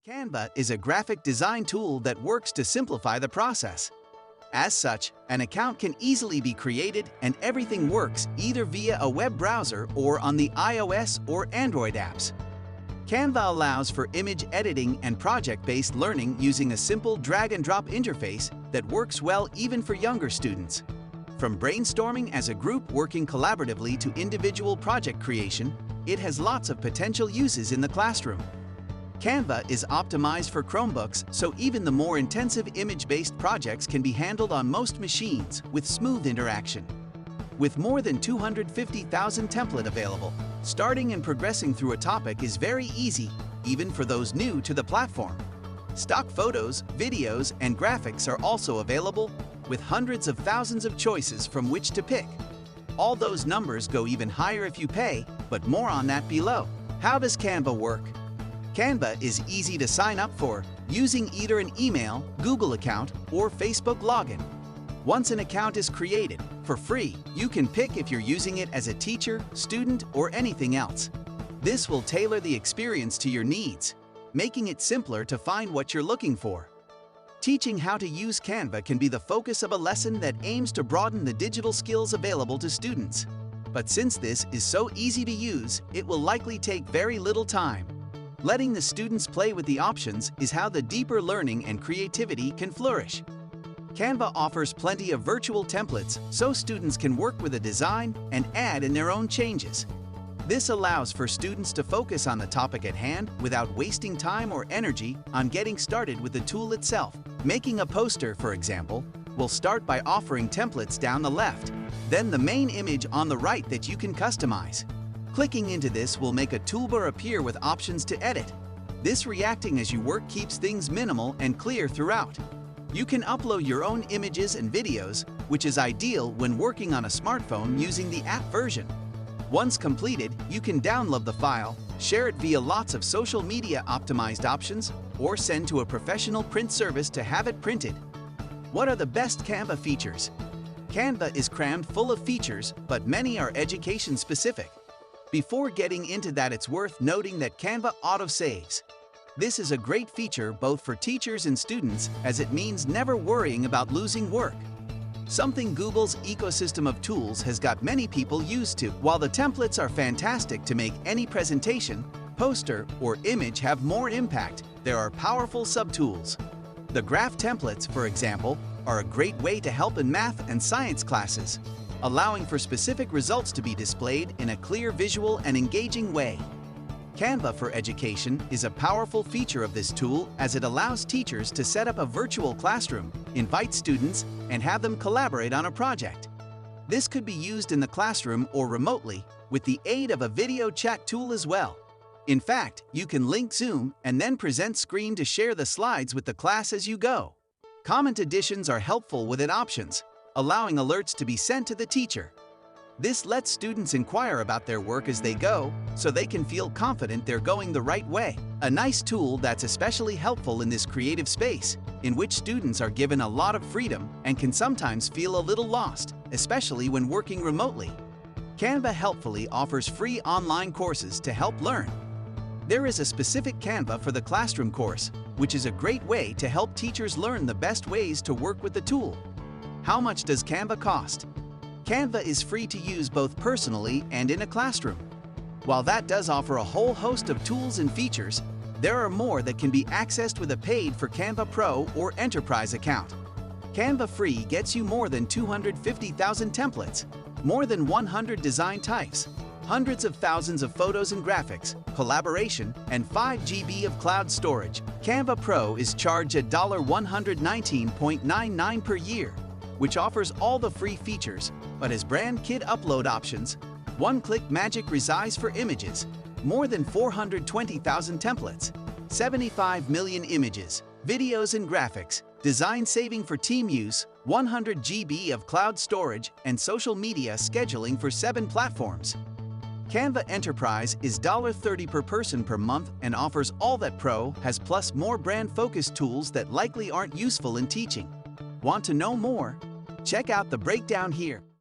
Canva is a graphic design tool that works to simplify the process. As such, an account can easily be created and everything works either via a web browser or on the iOS or Android apps. Canva allows for image editing and project-based learning using a simple drag-and-drop interface that works well even for younger students. From brainstorming as a group working collaboratively to individual project creation, it has lots of potential uses in the classroom. Canva is optimized for Chromebooks, so even the more intensive image-based projects can be handled on most machines with smooth interaction. With more than 250,000 templates available, starting and progressing through a topic is very easy, even for those new to the platform. Stock photos, videos, and graphics are also available, with hundreds of thousands of choices from which to pick. All those numbers go even higher if you pay, but more on that below. How does Canva work? Canva is easy to sign up for using either an email, Google account, or Facebook login. Once an account is created, for free, you can pick if you're using it as a teacher, student, or anything else. This will tailor the experience to your needs, making it simpler to find what you're looking for. Teaching how to use Canva can be the focus of a lesson that aims to broaden the digital skills available to students. But since this is so easy to use, it will likely take very little time. Letting the students play with the options is how the deeper learning and creativity can flourish. Canva offers plenty of virtual templates so students can work with a design and add in their own changes. This allows for students to focus on the topic at hand without wasting time or energy on getting started with the tool itself. Making a poster, for example, will start by offering templates down the left, then the main image on the right that you can customize. Clicking into this will make a toolbar appear with options to edit. This reacting as you work keeps things minimal and clear throughout. You can upload your own images and videos, which is ideal when working on a smartphone using the app version. Once completed, you can download the file, share it via lots of social media optimized options, or send to a professional print service to have it printed. What are the best Canva features? Canva is crammed full of features, but many are education specific. Before getting into that, it's worth noting that Canva auto-saves. This is a great feature both for teachers and students, as it means never worrying about losing work. Something Google's ecosystem of tools has got many people used to. While the templates are fantastic to make any presentation, poster, or image have more impact, there are powerful subtools. The graph templates, for example, are a great way to help in math and science classes, allowing for specific results to be displayed in a clear visual and engaging way. Canva for Education is a powerful feature of this tool as it allows teachers to set up a virtual classroom, invite students, and have them collaborate on a project. This could be used in the classroom or remotely with the aid of a video chat tool as well. In fact, you can link Zoom and then present screen to share the slides with the class as you go. Comment additions are helpful within options, allowing alerts to be sent to the teacher. This lets students inquire about their work as they go, so they can feel confident they're going the right way. A nice tool that's especially helpful in this creative space, in which students are given a lot of freedom and can sometimes feel a little lost, especially when working remotely. Canva helpfully offers free online courses to help learn. There is a specific Canva for the classroom course, which is a great way to help teachers learn the best ways to work with the tool. How much does Canva cost? Canva is free to use both personally and in a classroom. While that does offer a whole host of tools and features, there are more that can be accessed with a paid for Canva Pro or Enterprise account. Canva Free gets you more than 250,000 templates, more than 100 design types, hundreds of thousands of photos and graphics, collaboration, and 5 GB of cloud storage. Canva Pro is charged at $119.99 per year, which offers all the free features, but has brand kit upload options, one-click magic resize for images, more than 420,000 templates, 75 million images, videos and graphics, design saving for team use, 100 GB of cloud storage, and social media scheduling for 7 platforms. Canva Enterprise is $30 per person per month and offers all that Pro has plus more brand-focused tools that likely aren't useful in teaching. Want to know more? Check out the breakdown here.